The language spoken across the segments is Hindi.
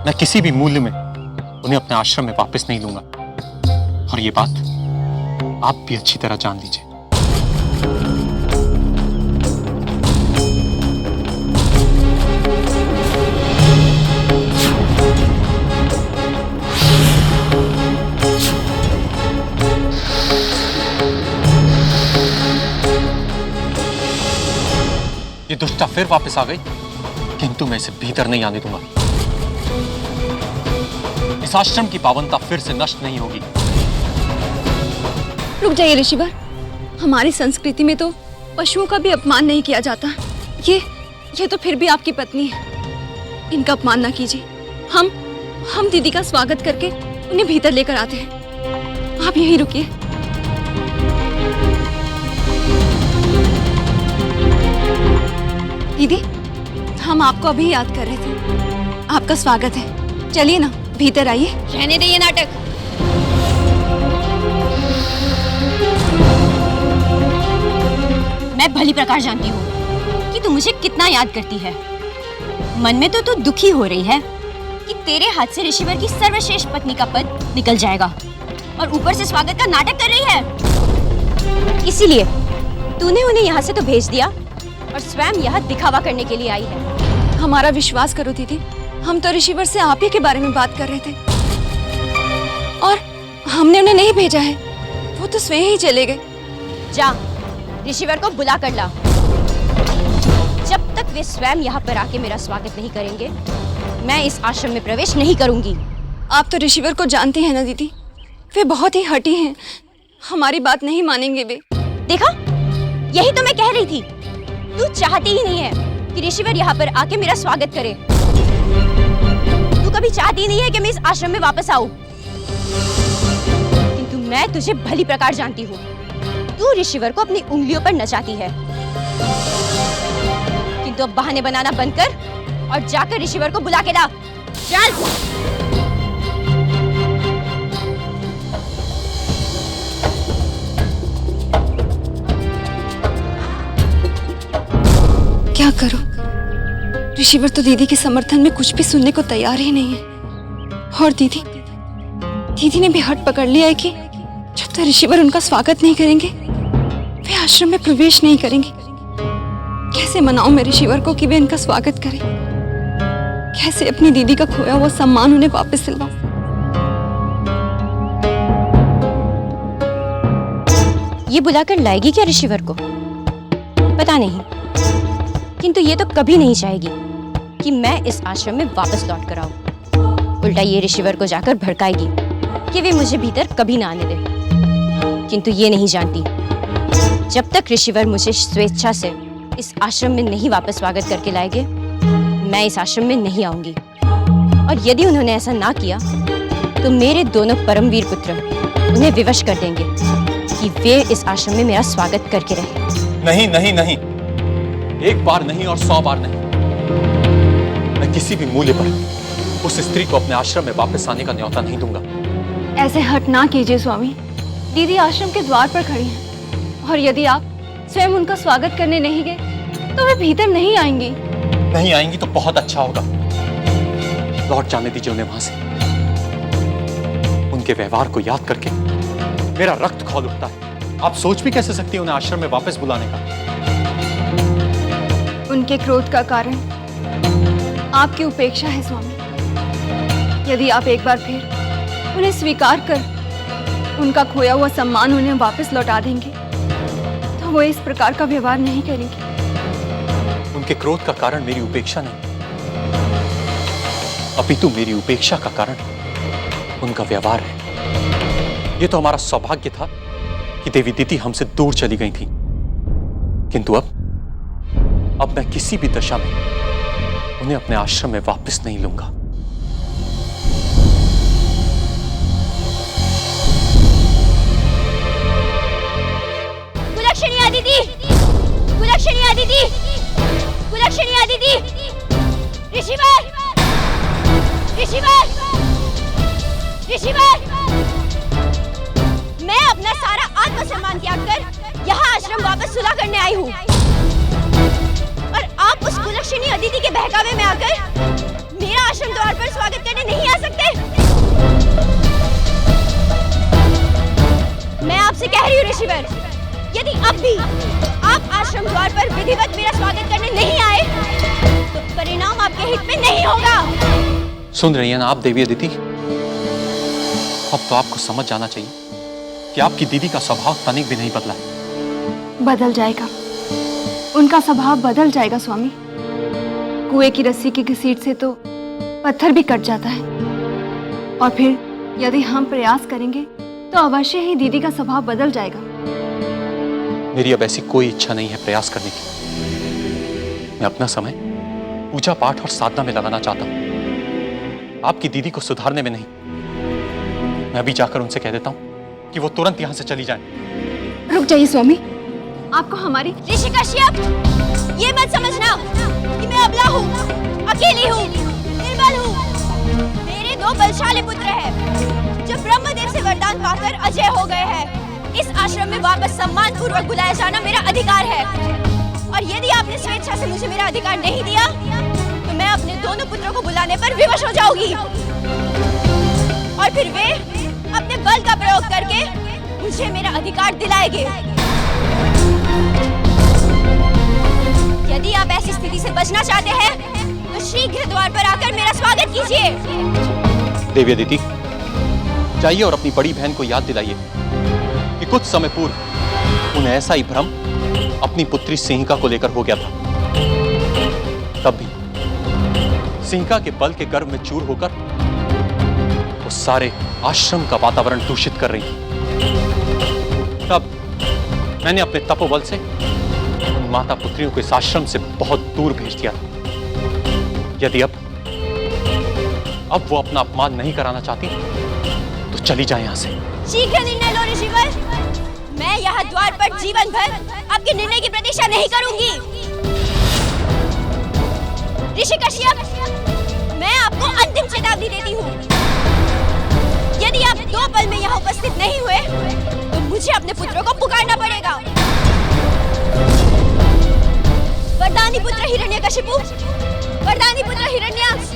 मैं किसी भी मूल्य में उन्हें अपने आश्रम में वापस नहीं लूंगा। और ये बात आप भी अच्छी तरह जान लीजिए। ये दुष्टा फिर वापस आ गई, किंतु मैं इसे भीतर नहीं आने दूंगा। इस आश्रम की पावनता फिर से नष्ट नहीं होगी। रुक जाइए ऋषिवर, हमारी संस्कृति में तो पशुओं का भी अपमान नहीं किया जाता। ये तो फिर भी आपकी पत्नी है, इनका अपमान ना कीजिए। हम दीदी का स्वागत करके उन्हें भीतर लेकर आते हैं। आप यहीं रुकिए। दीदी, हम आपको अभी याद कर रहे थे। आपका स्वागत है। चलिए ना, भीतर आइए। रहने दे ये नाटक। मैं भली प्रकार जानती हूँ कि तू मुझे कितना याद करती है। मन में तो तू दुखी हो रही है कि तेरे हाथ से ऋषिवर की सर्वश्रेष्ठ पत्नी का पद निकल जाएगा, और ऊपर से स्वागत का नाटक कर रही है। इसीलिए तूने उन्हें यहाँ से तो भेज दिया और स्वयं यहाँ दिखावा करने के लिए आई है। हमारा विश्वास करो दीदी, हम तो ऋषिवर से आप ही के बारे में बात कर रहे थे और हमने उन्हें नहीं भेजा है, वो तो स्वयं ही चले गए। जा, ऋषिवर को बुला कर ला। जब तक वे स्वयं यहाँ पर आके मेरा स्वागत नहीं करेंगे, मैं इस आश्रम में प्रवेश नहीं करूंगी। आप तो ऋषिवर को जानती हैं ना दीदी, वे बहुत ही हठी हैं, हमारी बात नहीं मानेंगे वे। देखा, यही तो मैं कह रही थी। तू चाहती ही नहीं है कि ऋषिवर यहाँ पर आके मेरा स्वागत करे। तू कभी चाहती नहीं है कि मैं इस आश्रम में वापस आऊं। किंतु मैं तुझे भली प्रकार जानती हूँ। तू ऋषिवर को अपनी उंगलियों पर नचाती है, किंतु अब बहाने बनाना बंद कर और जाकर ऋषिवर को बुला के ला। चल। क्या करूं? ऋषिवर तो दीदी के समर्थन में कुछ भी सुनने को तैयार ही नहीं है। और दीदी ने भी हट पकड़ लिया है कि जब तक ऋषिवर उनका स्वागत नहीं करेंगे, वे आश्रम में प्रवेश नहीं करेंगे। कैसे मनाऊं मैं ऋषिवर को कि वे इनका स्वागत करें? कैसे अपनी दीदी का खोया हुआ सम्मान उन्हें वापस दिलवाऊं? ये बुलाकर लाएगी क्या ऋषिवर को? पता नहीं, किंतु ये तो कभी नहीं चाहेगी कि मैं इस आश्रम में वापस लौट कर आऊं। उल्टा ये ऋषिवर को जाकर भड़काएगी कि वे मुझे भीतर कभी ना आने दे। किंतु ये नहीं जानती, जब तक ऋषिवर मुझे स्वेच्छा से इस आश्रम में नहीं वापस स्वागत करके लाएंगे, मैं इस आश्रम में नहीं आऊंगी। और यदि उन्होंने ऐसा ना किया तो मेरे दोनों परमवीर पुत्र उन्हें विवश कर देंगे कि वे इस आश्रम में मेरा स्वागत करके रहे। नहीं नहीं नहीं, एक बार नहीं और 100 बार नहीं। मैं किसी भी मूल्य पर उस स्त्री को अपने आश्रम में वापस आने का न्योता नहीं दूंगा। ऐसे हट ना कीजिए स्वामी, दीदी आश्रम के द्वार पर खड़ी हैं और यदि आप स्वयं उनका स्वागत करने नहीं गए तो वे भीतर नहीं आएंगी। नहीं आएंगी तो बहुत अच्छा होगा। लौट जाने दीजिए उन्हें वहां से। उनके व्यवहार को याद करके मेरा रक्त खौल उठता है। आप सोच भी कैसे सकती हैं उन्हें आश्रम में वापस बुलाने का? उनके क्रोध का कारण आपकी उपेक्षा है स्वामी। यदि आप एक बार फिर उन्हें स्वीकार कर उनका खोया हुआ सम्मान उन्हें वापस लौटा देंगे तो वो इस प्रकार का व्यवहार नहीं करेंगे। उनके क्रोध का कारण मेरी उपेक्षा नहीं, अपितु मेरी उपेक्षा का कारण उनका व्यवहार है। ये तो हमारा सौभाग्य था कि देवी दीदी हमसे दूर चली गई थी, किंतु अब मैं किसी भी दशा में उन्हें अपने आश्रम में वापस नहीं लूंगा। कुलक्षणी आदिति, कुलक्षणी आदिति, कुलक्षणी आदिति, ऋषिवर, ऋषिवर, ऋषिवर, मैं अपना सारा आत्मसम्मान त्याग कर यहाँ आश्रम वापस सुलह करने आई हूँ, और आप उस कुलक्षणी अदिति के बहकावे में आकर मेरा आश्रम द्वार पर स्वागत करने नहीं आ सकते? मैं आपसे कह रही हूँ ऋषिवर, यदि अब भी आप आश्रम द्वार पर विधिवत मेरा स्वागत करने नहीं आए तो परिणाम आपके हित में नहीं होगा। सुन रही हैं ना आप देवी अदिति? अब तो आपको समझ जाना चाहिए कि आपकी दीदी का स्वभाव तनिक भी नहीं बदला है। बदल जाएगा, उनका स्वभाव बदल जाएगा स्वामी। कुएं की रस्सी की घसीट से तो पत्थर भी कट जाता है, और फिर यदि हम प्रयास करेंगे तो अवश्य ही दीदी का स्वभाव बदल जाएगा। मेरी अब ऐसी कोई इच्छा नहीं है प्रयास करने की। मैं अपना समय पूजा पाठ और साधना में लगाना चाहता हूं, आपकी दीदी को सुधारने में नहीं। मैं अभी जाकर उनसे कह देता हूं कि वो तुरंत यहां से चली जाएं। रुक जाइए स्वामी, आपको हमारी ऋषि कश्यप, ये मत समझना कि मैं अबला हूँ, अकेली हूँ, निर्बल हूँ। मेरे दो बलशाली पुत्र हैं जो ब्रह्मदेव से वरदान पाकर अजय हो गए हैं। इस आश्रम में वापस सम्मान पूर्वक बुलाया जाना मेरा अधिकार है, और यदि आपने स्वेच्छा से मुझे मेरा अधिकार नहीं दिया तो मैं अपने दोनों पुत्रों को बुलाने पर विवश हो जाऊंगी, और फिर वे अपने बल का प्रयोग करके मुझे मेरा अधिकार दिलाएंगे। यदि आप ऐसी स्थिति से बचना चाहते हैं तो शीघ्र द्वार पर आकर मेरा स्वागत कीजिए। देवी अदिति, जाइए और अपनी बड़ी बहन को याद दिलाइए कि कुछ समय पूर्व उन्हें ऐसा ही भ्रम अपनी पुत्री सिंहिका को लेकर हो गया था। तब भी सिंहिका के बल के गर्भ में चूर होकर वो सारे आश्रम का वातावरण दूषित कर रही थी। तब मैंने अपने तपोबल से उन माता पुत्रियों को इस आश्रम से बहुत दूर भेज दिया था। यदि अब वो अपना अपमान नहीं कराना चाहती तो चली जाए यहां से। शीघ्र निर्णय लो ऋषिवर, मैं यहाँ द्वार पर जीवन भर आपके निर्णय की प्रतीक्षा नहीं करूंगी। ऋषि कश्यप, मैं आपको अंतिम चेतावनी देती हूँ, यदि आप 2 पल में यहाँ उपस्थित नहीं हुए तो मुझे अपने पुत्रों को पुकारना पड़ेगा। वरदानी पुत्र हिरण्यकशिपु, वरदानी पुत्र हिरण्याक्ष,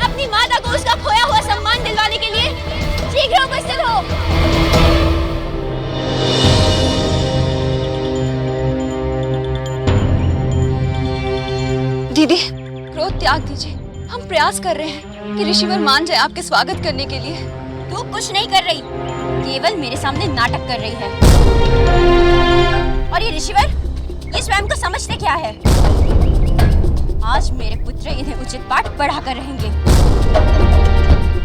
अपनी माता को उसका खोया हुआ सम्मान दिलवाने के लिए शीघ्र उपस्थित हो। दीदी, क्रोध त्याग दीजिए। हम प्रयास कर रहे हैं कि ऋषिवर मान जाए आपके स्वागत करने के लिए। तू कुछ नहीं कर रही, केवल मेरे सामने नाटक कर रही है। और ये ऋषिवर, ये स्वयं को समझते क्या है? आज मेरे पुत्र इन्हें उचित पाठ पढ़ाकर रहेंगे।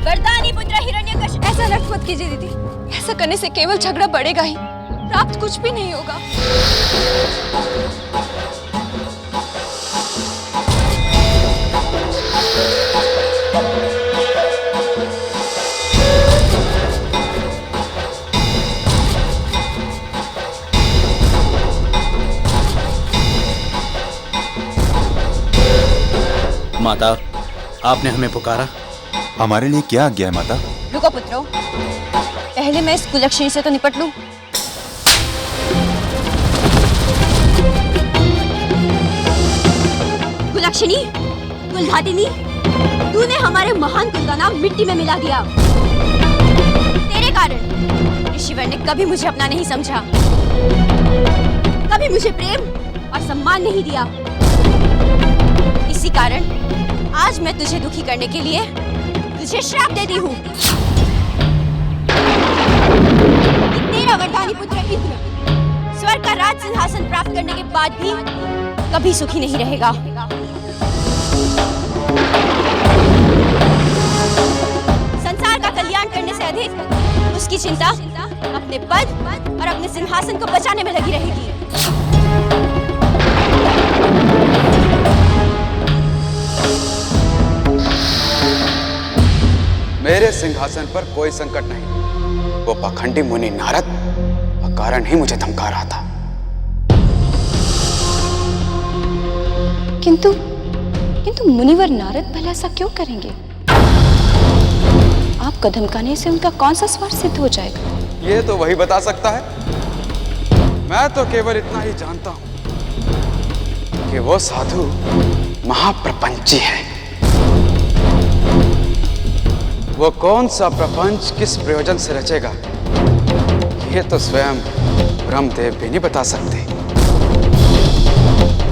वरदानी पुत्र हिरण्यकशिपु, ऐसा रख मत कीजिए दीदी, ऐसा करने से केवल झगड़ा बढ़ेगा ही, प्राप्त कुछ भी नहीं होगा। माता, आपने हमें पुकारा। हमारे लिए क्या आज्ञा है माता? रुको पुत्रों, पहले मैं इस कुलक्षणी से तो निपट लूं। कुलक्षणी, कुलघातिनी, तूने हमारे महान कुल का नाम मिट्टी में मिला दिया। तेरे कारण ऋषिवर ने कभी मुझे अपना नहीं समझा, कभी मुझे प्रेम और सम्मान नहीं दिया। इसी कारण आज मैं तुझे दुखी करने के लिए तुझे श्राप देती हूँ कि तेरा वरदानी पुत्र इंद्र स्वर्ग का राज सिंहासन प्राप्त करने के बाद भी कभी सुखी नहीं रहेगा। संसार का कल्याण करने से अधिक उसकी चिंता अपने पद और अपने सिंहासन को बचाने में लगी रहेगी। मेरे सिंहासन पर कोई संकट नहीं। वो पाखंडी मुनि नारद अकारण ही मुझे धमका रहा था। किंतु मुनिवर नारद भला ऐसा क्यों करेंगे? आपको धमकाने से उनका कौन सा स्वार्थ सिद्ध हो जाएगा? ये तो वही बता सकता है। मैं तो केवल इतना ही जानता हूं कि वो साधु महाप्रपंची है। वो कौन सा प्रपंच किस प्रयोजन से रचेगा, ये तो स्वयं ब्रह्मदेव भी नहीं बता सकते।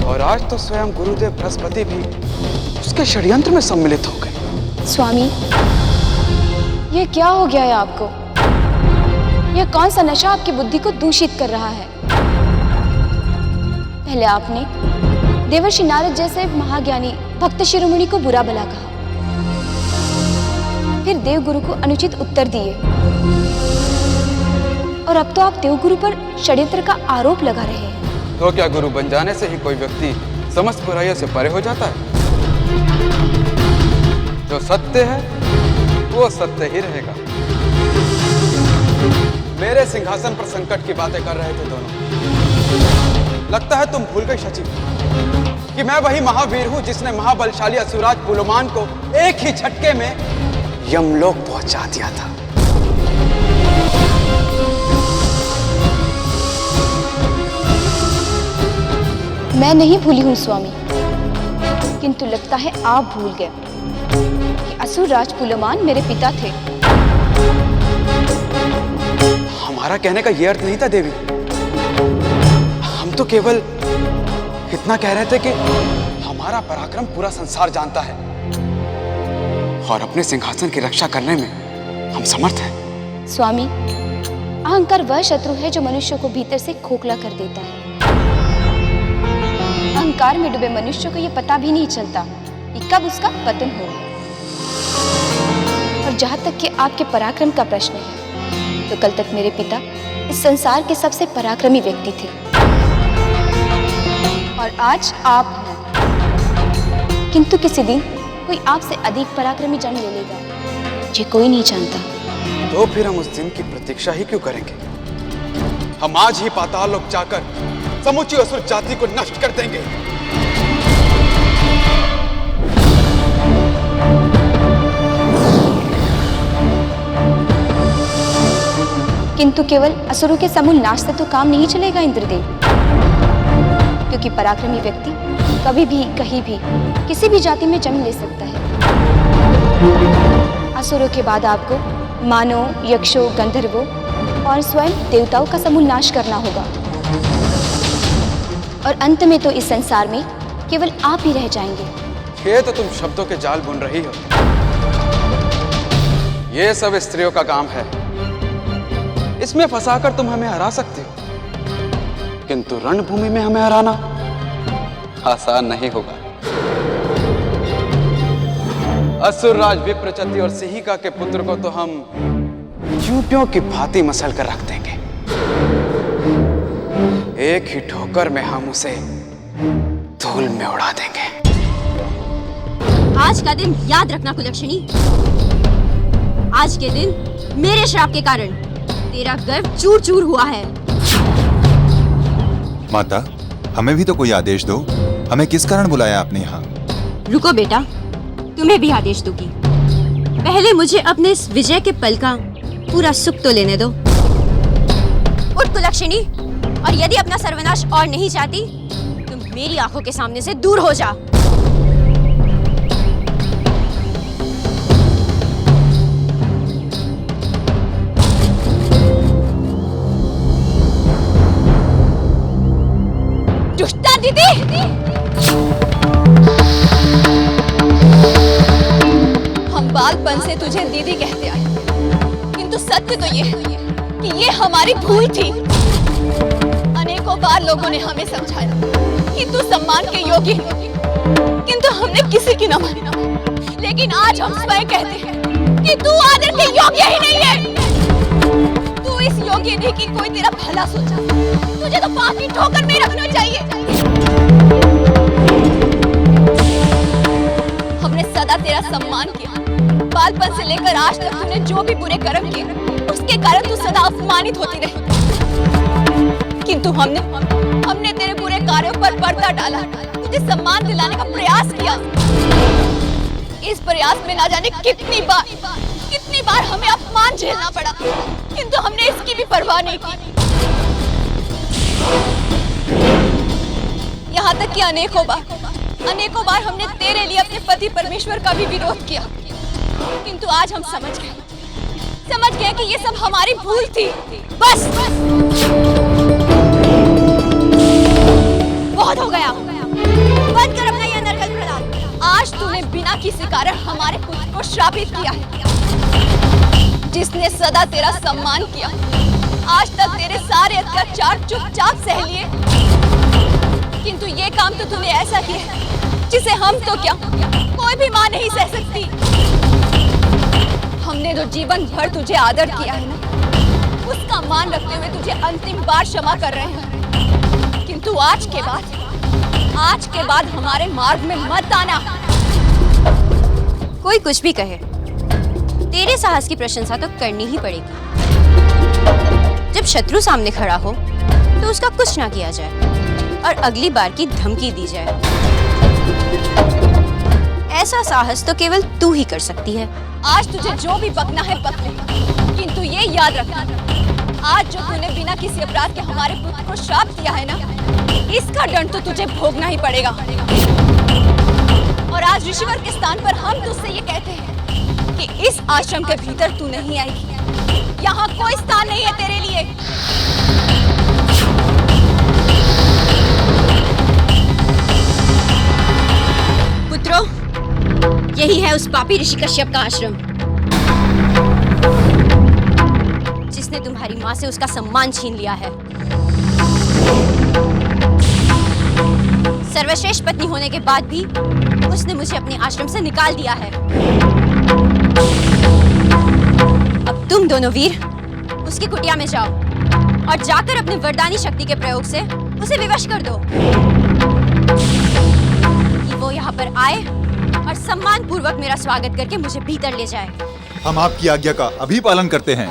और आज तो स्वयं गुरुदेव बृहस्पति भी उसके षड्यंत्र में सम्मिलित हो गए। स्वामी, ये क्या हो गया है आपको? यह कौन सा नशा आपकी बुद्धि को दूषित कर रहा है? पहले आपने देवर्षि नारद जैसे महाज्ञानी भक्त शिरोमणि को बुरा भला कहा, फिर देवगुरु को अनुचित उत्तर दिए, और अब तो आप देवगुरु पर षड्यंत्र का आरोप लगा रहे हैं। तो क्या गुरु बन जाने से ही कोई व्यक्ति समस्त बुराइयों से परे हो जाता है? जो सत्य है वो सत्य ही रहेगा। मेरे सिंहासन पर संकट की बातें कर रहे थे दोनों। लगता है तुम भूल गए शची कि मैं वही महावीर हूं जिसने महाबलशाली असुराज पुलुमान को एक ही झटके में यमलोक पहुंचा दिया था। मैं नहीं भूली हूं स्वामी, किंतु लगता है आप भूल गए कि असुरराज पुलुमान मेरे पिता थे। हमारा कहने का यह अर्थ नहीं था देवी। हम तो केवल इतना कह रहे थे कि हमारा पराक्रम पूरा संसार जानता है और अपने सिंहासन की रक्षा करने में हम समर्थ हैं। स्वामी, अहंकार वह शत्रु है जो मनुष्य को भीतर से खोखला कर देता है। अहंकार में डूबे मनुष्य को यह पता भी नहीं चलता कि कब उसका पतन हो। और जहां तक कि आपके पराक्रम का प्रश्न है, तो कल तक मेरे पिता इस संसार के सबसे पराक्रमी व्यक्ति थे, और आज आप हैं। किंतु किसी दिन कोई आपसे अधिक पराक्रमी जन्म ले लेगा, ये कोई नहीं जानता। तो फिर हम उस दिन की प्रतीक्षा ही क्यों करेंगे? हम आज ही पाताल लोक जाकर समूची असुर जाति को नष्ट कर देंगे। किंतु केवल असुरों के समूल नाश से तो काम नहीं चलेगा इंद्रदेव, क्योंकि पराक्रमी व्यक्ति कभी भी कहीं भी किसी भी जाति में जन्म ले सकता है। असुरों के बाद आपको मानव, यक्षों, गंधर्वों और स्वयं देवताओं का समूल नाश करना होगा, और अंत में तो इस संसार में केवल आप ही रह जाएंगे। ये तो तुम शब्दों के जाल बुन रही हो। ये सब स्त्रियों का काम है। इसमें फंसाकर तुम हमें हरा सकते हो, किंतु रणभूमि में हमें हराना आसान नहीं होगा। असुरराज विप्रचति और सिंहिका के पुत्र को तो हम चूंटियों की भांति मसल कर रख देंगे। एक ही ठोकर में हम उसे धूल में उड़ा देंगे। आज का दिन याद रखना कुलक्षणी। आज के दिन मेरे श्राप के कारण तेरा गर्व चूर चूर हुआ है। माता, हमें भी तो कोई आदेश दो। हमें किस कारण बुलाया आपने यहाँ? रुको बेटा, तुम्हें भी आदेश दूंगी। पहले मुझे अपने इस विजय के पल का पूरा सुख तो लेने दो। उठ कुलक्षणी, और यदि अपना सर्वनाश और नहीं चाहती, तुम मेरी आंखों के सामने से दूर हो जा। दुष्टा दीदी! हम बालपन से तुझे दीदी कहते आए, किंतु सत्य तो ये है कि ये हमारी भूल थी। अनेकों बार लोगों ने हमें समझाया कि तू सम्मान के योग्य है, किंतु हमने किसी की न मानी। लेकिन आज हम स्वयं कहते हैं कि तू आदर के योग्य ही नहीं है। तू इस योग्य नहीं कि कोई तेरा भला सोचा। तुझे तो पाप की ठोकर में रखना चाहिए। हमने सदा तेरा सम्मान किया। बालपन से लेकर आज तक तूने जो भी बुरे कर्म किए, उसके कारण तू सदा अपमानित होती रही। किंतु हमने तेरे बुरे कार्यों पर पर्दा डाला, तुझे सम्मान दिलाने का प्रयास किया। इस प्रयास में ना जाने कितनी बार हमें अपमान झेलना पड़ा, किंतु हमने इसकी भी परवाह नहीं की। यहाँ तक कि अनेकों बार हमने तेरे लिए अपने पति परमेश्वर का भी विरोध किया। किंतु आज हम समझ गए कि ये सब हमारी भूल थी। बस बहुत हो गया, बंद कर अपना यह नरकल प्रलाप। आज तूने बिना किसी कारण हमारे पुत्र को श्रापित किया है, जिसने सदा तेरा सम्मान किया, आज तक तेरे सारे अत्याचार चुपचाप सह लिए, किंतु ये काम तो तूने ऐसा किया है जिसे हम तो क्या कोई भी मां नहीं सह सकती। हमने जो जीवन भर तुझे आदर किया है ना, उसका मान रखते हुए तुझे अंतिम बार क्षमा कर रहे हैं, किंतु आज के बाद हमारे मार्ग में मत आना। कोई कुछ भी कहे, तेरे साहस की प्रशंसा तो करनी ही पड़ेगी। जब शत्रु सामने खड़ा हो तो उसका कुछ ना किया जाए और अगली बार की धमकी दी जाए। ऐसा साहस तो केवल तू ही कर सकती है। आज तुझे जो भी बकना है बक ले, किंतु ये याद रखना, आज जो तूने बिना किसी अपराध के हमारे पुत्र को श्राप दिया है ना, इसका दंड तो तुझे भोगना ही पड़ेगा। और आज ऋषिवर के स्थान पर हम तुझसे ये कहते हैं कि इस आश्रम के भीतर तू नहीं आएगी। यहाँ कोई स्थान नहीं है तेरे लिए। पुत्रों, यही है उस पापी ऋषि कश्यप का आश्रम, जिसने तुम्हारी माँ से उसका सम्मान छीन लिया है। सर्वश्रेष्ठ पत्नी होने के बाद भी उसने मुझे अपने आश्रम से निकाल दिया है। अब तुम दोनों वीर उसकी कुटिया में जाओ और जाकर अपने वरदानी शक्ति के प्रयोग से उसे विवश कर दो कि वो यहाँ पर आए और सम्मान पूर्वक मेरा स्वागत करके मुझे भीतर ले जाए। हम आपकी आज्ञा का अभी पालन करते हैं।